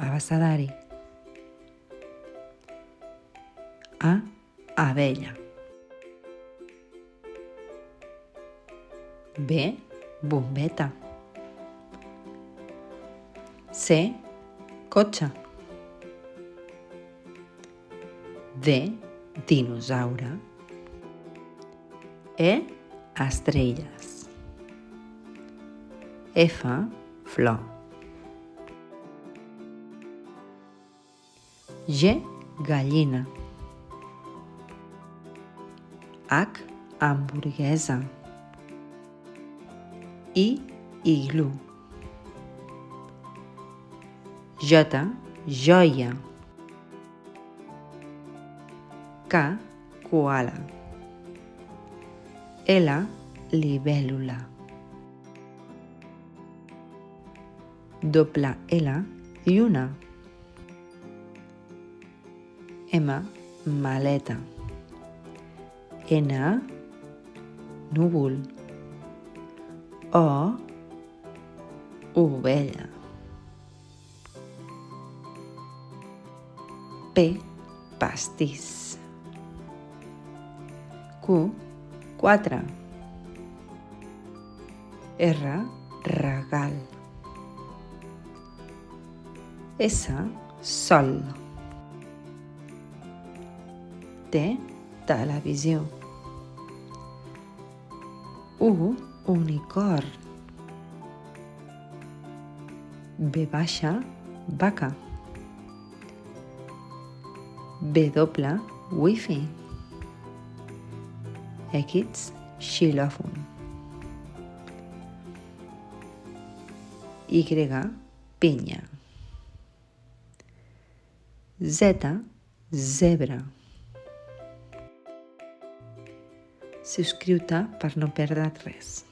abecedari. A, abella. B, bombeta. C, cotxe. D, dinosaure. E, estrelles. F, flor. G, gallina. H, hamburguesa. I, iglú. J, joia. K, koala. L, libèl·lula. L, lluna. M, maleta. N, núvol. O, ovella. P, pastís. Q, 4. R, regal. S, sol. T, televisió. U, unicorn. V baixa, vaca. W, wifi. X, xilòfon. Y, pinya. Z, zebra. Subscriu-te per no perdre't res.